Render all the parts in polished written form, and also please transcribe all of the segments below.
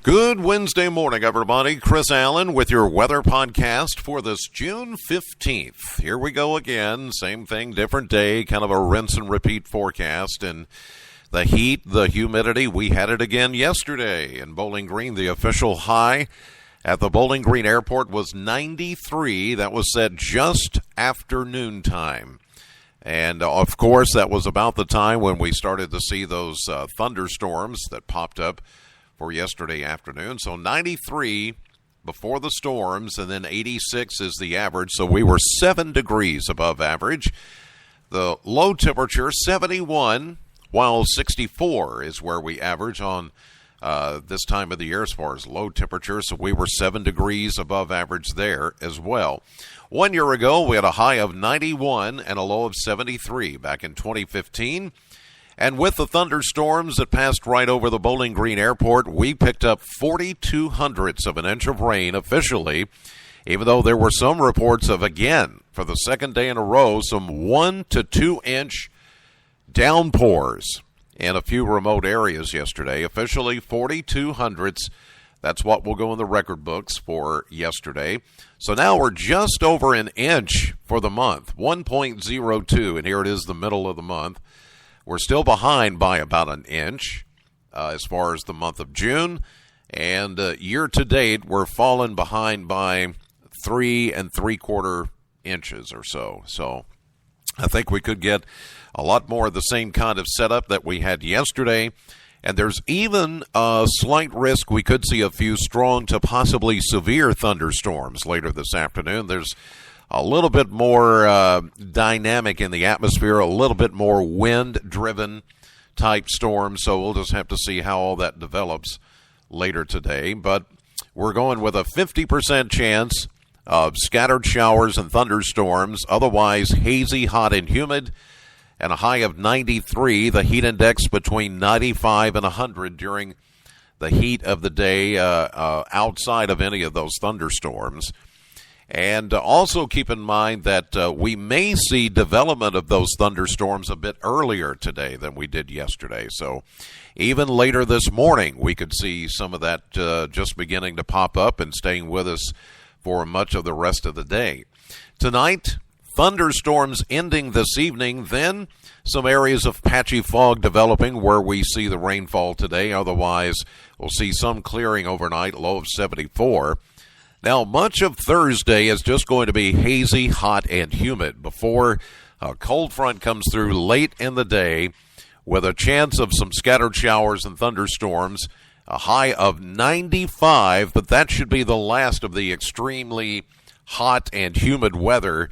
Good Wednesday morning, everybody. Chris Allen with your weather podcast for this June 15th. Here we go again. Same thing, different day, kind of a rinse and repeat forecast. And the heat, the humidity, we had it again yesterday in Bowling Green. The official high at the Bowling Green Airport was 93. That was set just after noontime. And, of course, that was about the time when we started to see those thunderstorms that popped up for yesterday afternoon. So 93 before the storms, and then 86 is the average. So we were 7 degrees above average. The low temperature, 71, while 64 is where we average on this time of the year as far as low temperature. So we were 7 degrees above average there as well. 1 year ago, we had a high of 91 and a low of 73 back in 2015. And with the thunderstorms that passed right over the Bowling Green Airport, we picked up 42 hundredths of an inch of rain officially, even though there were some reports of, again, for the second day in a row, some 1 to 2 inch downpours in a few remote areas yesterday. Officially 42 hundredths. That's what will go in the record books for yesterday. So now we're just over an inch for the month, 1.02, and here it is the middle of the month. We're still behind by about an inch as far as the month of June. And year-to-date, we're falling behind by 3 3/4 inches or so. So I think we could get a lot more of the same kind of setup that we had yesterday. And there's even a slight risk we could see a few strong to possibly severe thunderstorms later this afternoon. There's a little bit more dynamic in the atmosphere, a little bit more wind-driven type storm, so we'll just have to see how all that develops later today. But we're going with a 50% chance of scattered showers and thunderstorms, otherwise hazy, hot, and humid, and a high of 93, the heat index between 95 and 100 during the heat of the day outside of any of those thunderstorms. And also keep in mind that we may see development of those thunderstorms a bit earlier today than we did yesterday. So even later this morning, we could see some of that just beginning to pop up and staying with us for much of the rest of the day. Tonight, thunderstorms ending this evening, then some areas of patchy fog developing where we see the rainfall today. Otherwise, we'll see some clearing overnight, low of 74. Now, much of Thursday is just going to be hazy, hot, and humid before a cold front comes through late in the day with a chance of some scattered showers and thunderstorms, a high of 95, but that should be the last of the extremely hot and humid weather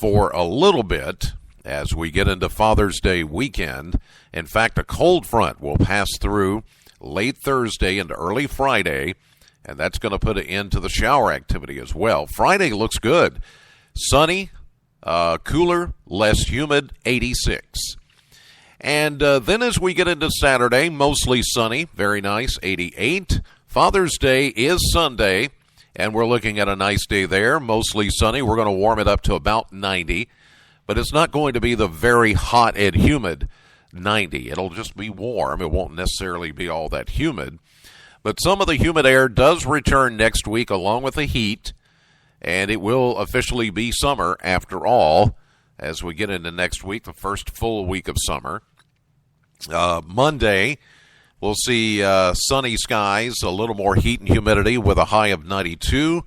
for a little bit as we get into Father's Day weekend. In fact, a cold front will pass through late Thursday into early Friday, and that's going to put an end to the shower activity as well. Friday looks good. Sunny, cooler, less humid, 86. And then as we get into Saturday, mostly sunny, very nice, 88. Father's Day is Sunday, and we're looking at a nice day there, mostly sunny. We're going to warm it up to about 90, but it's not going to be the very hot and humid 90. It'll just be warm. It won't necessarily be all that humid. But some of the humid air does return next week along with the heat, and it will officially be summer after all as we get into next week, the first full week of summer. Monday, we'll see sunny skies, a little more heat and humidity with a high of 92.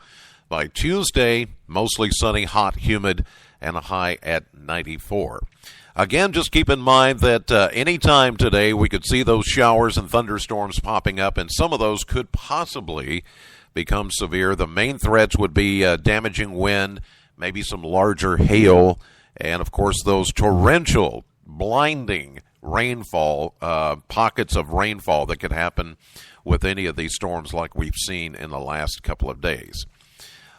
By Tuesday, mostly sunny, hot, humid, and a high at 94. Again, just keep in mind that any time today we could see those showers and thunderstorms popping up, and some of those could possibly become severe. The main threats would be damaging wind, maybe some larger hail, and, of course, those torrential, blinding rainfall, pockets of rainfall that could happen with any of these storms like we've seen in the last couple of days.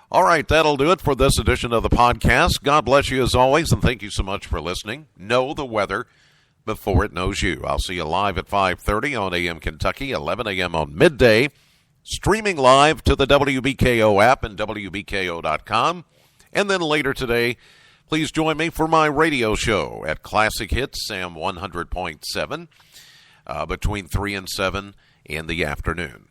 All right, that'll do it for this edition of the podcast. God bless you as always, and thank you so much for listening. Know the weather before it knows you. I'll see you live at 5:30 on AM Kentucky, 11 a.m. on midday, streaming live to the WBKO app and WBKO.com. And then later today, please join me for my radio show at Classic Hits, Sam 100.7, between 3 and 7 in the afternoon.